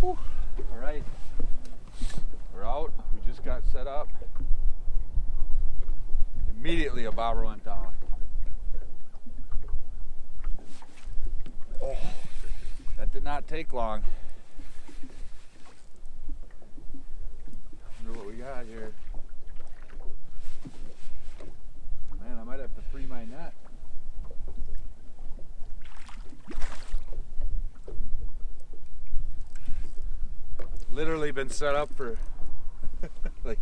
Whew. All right, we're out. We just got set up. Immediately a bobber went down. Oh, that did not take long. I wonder what we got here. Man, I might have to free my net. Literally been set up for like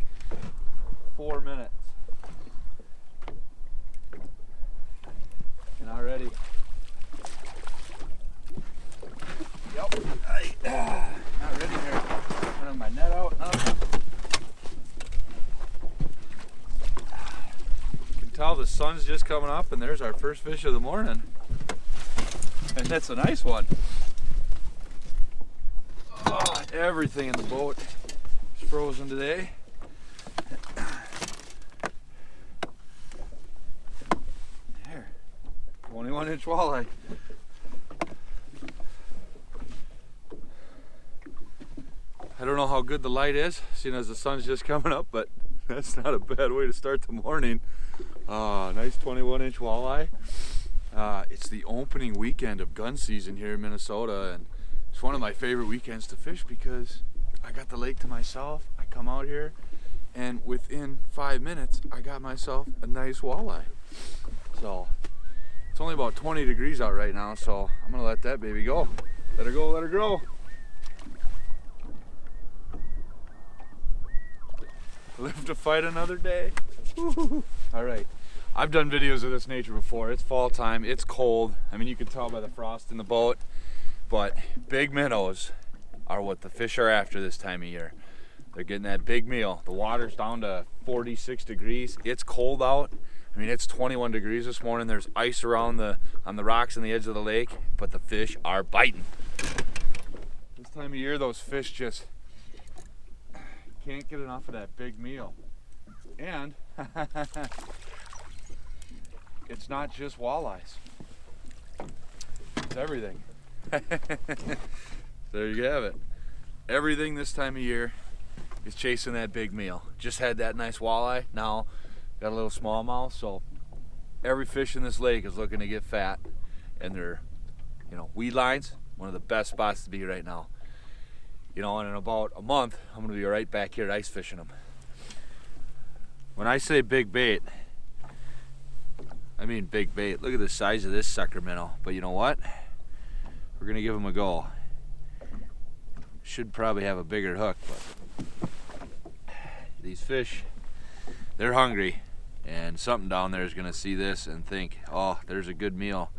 4 minutes. And already. Yep. Not ready here. Turning my net out. You can tell the sun's just coming up, and there's our first fish of the morning. And that's a nice one. Oh, everything in the boat is frozen today. There, 21-inch walleye. I don't know how good the light is, seeing as the sun's just coming up, but that's not a bad way to start the morning. Nice 21-inch walleye. It's the opening weekend of gun season here in Minnesota, and it's one of my favorite weekends to fish because I got the lake to myself. I come out here, and within 5 minutes, I got myself a nice walleye. So it's only about 20 degrees out right now, so I'm gonna let that baby go. Let her go, let her grow. Live to fight another day. All right, I've done videos of this nature before. It's fall time, it's cold. I mean, you can tell by the frost in the boat, but big minnows are what the fish are after this time of year. They're getting that big meal. The water's down to 46 degrees. It's cold out. I mean, it's 21 degrees this morning. There's ice around on the rocks on the edge of the lake, but the fish are biting. This time of year, those fish just can't get enough of that big meal. And it's not just walleyes. It's everything. There you have it. Everything this time of year is chasing that big meal. Just had that nice walleye, now got a little smallmouth, so every fish in this lake is looking to get fat, and they're, weed lines, one of the best spots to be right now. And in about a month, I'm gonna be right back here ice fishing them. When I say big bait, I mean big bait. Look at the size of this sucker minnow. But you know what? We're gonna give him a go. Should probably have a bigger hook, but these fish, they're hungry, and something down there is gonna see this and think, oh, there's a good meal.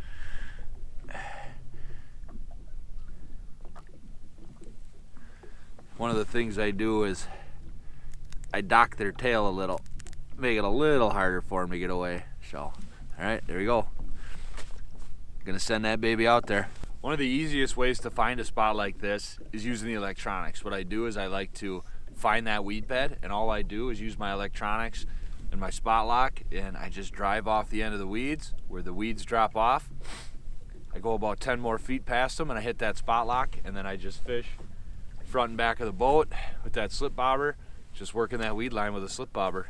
One of the things I do is I dock their tail a little, make it a little harder for them to get away. So, all right, there we go. Gonna send that baby out there. One of the easiest ways to find a spot like this is using the electronics. What I do is I like to find that weed bed, and all I do is use my electronics and my spot lock, and I just drive off the end of the weeds where the weeds drop off. I go about 10 more feet past them, and I hit that spot lock, and then I just fish front and back of the boat with that slip bobber, just working that weed line with a slip bobber,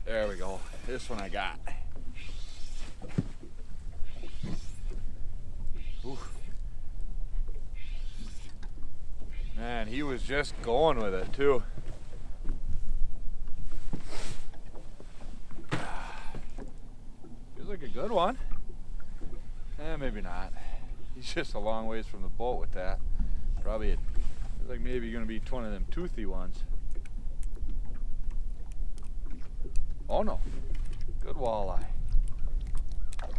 There we go. This one I got. Ooh. Man, he was just going with it too. Feels like a good one. Maybe not. He's just a long ways from the boat with that. Probably, feels like maybe gonna be one of them toothy ones. Oh no, good walleye.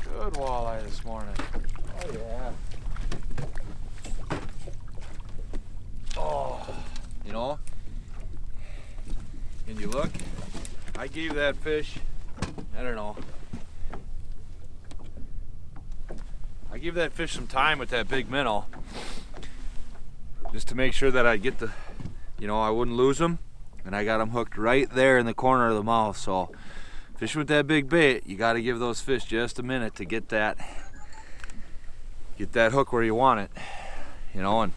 Good walleye this morning. Oh yeah. Oh, and you look, I gave that fish, I don't know, I gave that fish some time with that big minnow, just to make sure that I get the, I wouldn't lose him, and I got him hooked right there in the corner of the mouth. So fishing with that big bait, you got to give those fish just a minute to get that hook where you want it. you know,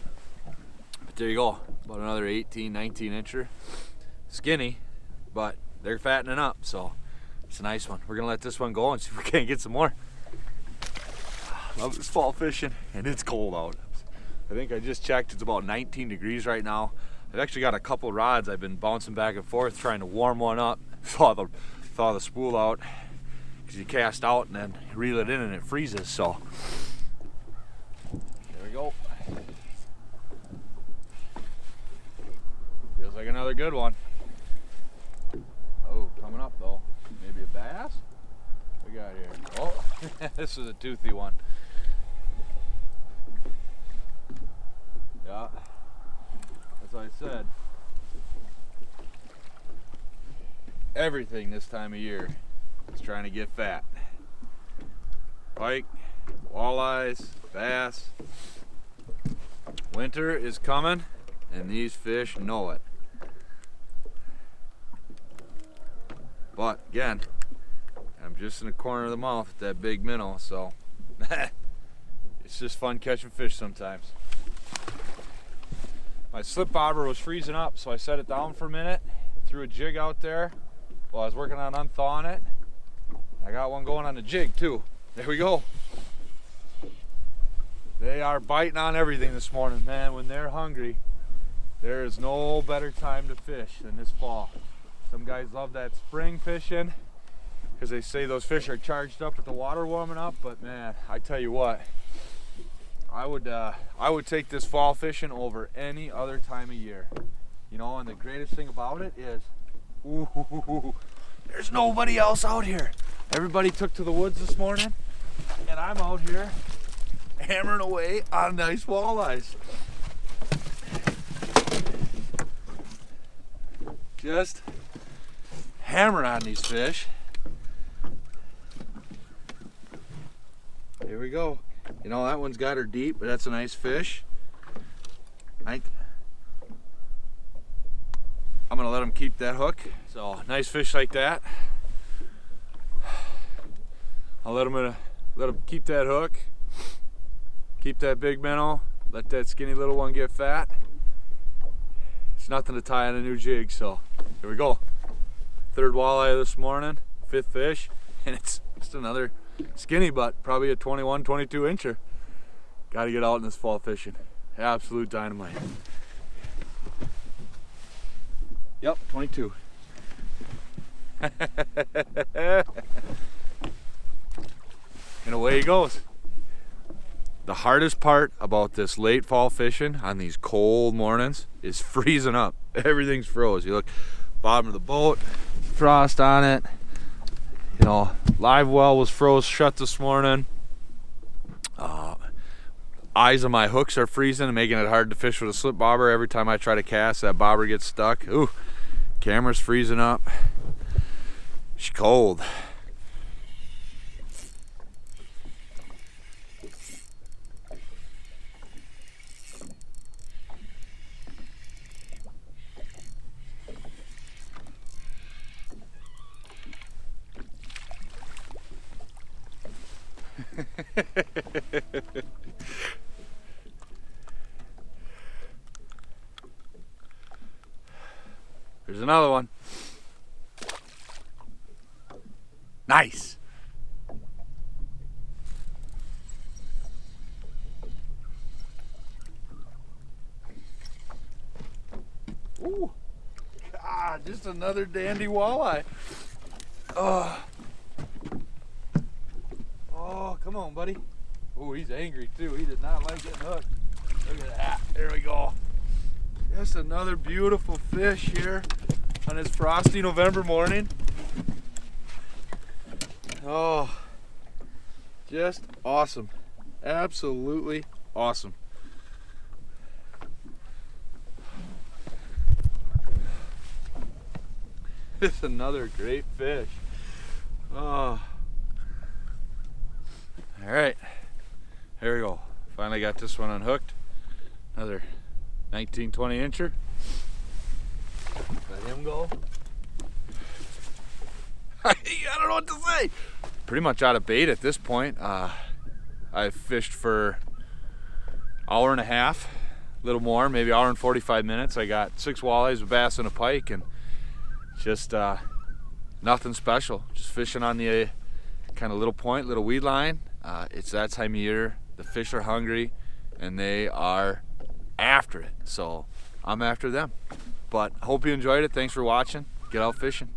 but there you go, about another 18, 19 incher. Skinny, but they're fattening up, so it's a nice one. We're gonna let this one go and see if we can't get some more. Love this fall fishing, and it's cold out. I think I just checked, it's about 19 degrees right now. I've actually got a couple rods I've been bouncing back and forth trying to warm one up, thaw the spool out, because you cast out and then reel it in and it freezes, so there we go. Feels like another good one. Oh, coming up though. Maybe a bass? What we got here? Oh, this is a toothy one. Yeah, that's what I said. Everything this time of year is trying to get fat. Pike, walleyes, bass. Winter is coming, and these fish know it. But again, I'm just in the corner of the mouth with that big minnow, so it's just fun catching fish sometimes. My slip bobber was freezing up, so I set it down for a minute, threw a jig out there while I was working on unthawing it. I got one going on the jig too. There we go. They are biting on everything this morning, man. When they're hungry, there is no better time to fish than this fall. Some guys love that spring fishing because they say those fish are charged up with the water warming up, but man, I tell you what, I would take this fall fishing over any other time of year. You know, and the greatest thing about it is, ooh, there's nobody else out here. Everybody took to the woods this morning, and I'm out here hammering away on nice walleyes. Just hammer on these fish. Here we go. You know, that one's got her deep, but that's a nice fish. I'm gonna let him keep that hook. So nice fish like that. I'll let him keep that hook, keep that big minnow, let that skinny little one get fat. It's nothing to tie on a new jig, so here we go. Third walleye this morning, fifth fish, and it's just another skinny, but probably a 21, 22 incher. Got to get out in this fall fishing. Absolute dynamite. Yep, 22. And away he goes. The hardest part about this late fall fishing on these cold mornings is freezing up. Everything's froze. You look, bottom of the boat, frost on it. You know, live well was froze shut this morning. Eyes of my hooks are freezing and making it hard to fish with a slip bobber. Every time I try to cast, that bobber gets stuck. Ooh, camera's freezing up. She's cold. There's another one. Nice. Ooh. God, just another dandy walleye. Oh, come on, buddy. Oh, he's angry too. He did not like getting hooked. Look at that. There we go. Just another beautiful fish here on this frosty November morning. Oh, just awesome. Absolutely awesome. It's another great fish. Oh. All right, here we go. Finally got this one unhooked. Another 19, 20 incher. Let him go. I don't know what to say. Pretty much out of bait at this point. I've fished for hour and a half, a little more, maybe hour and 45 minutes. I got 6 walleyes, a bass, and a pike, and just nothing special. Just fishing on the kind of little point, little weed line. It's that time of year. The fish are hungry, and they are after it. So I'm after them. But hope you enjoyed it. Thanks for watching. Get out fishing.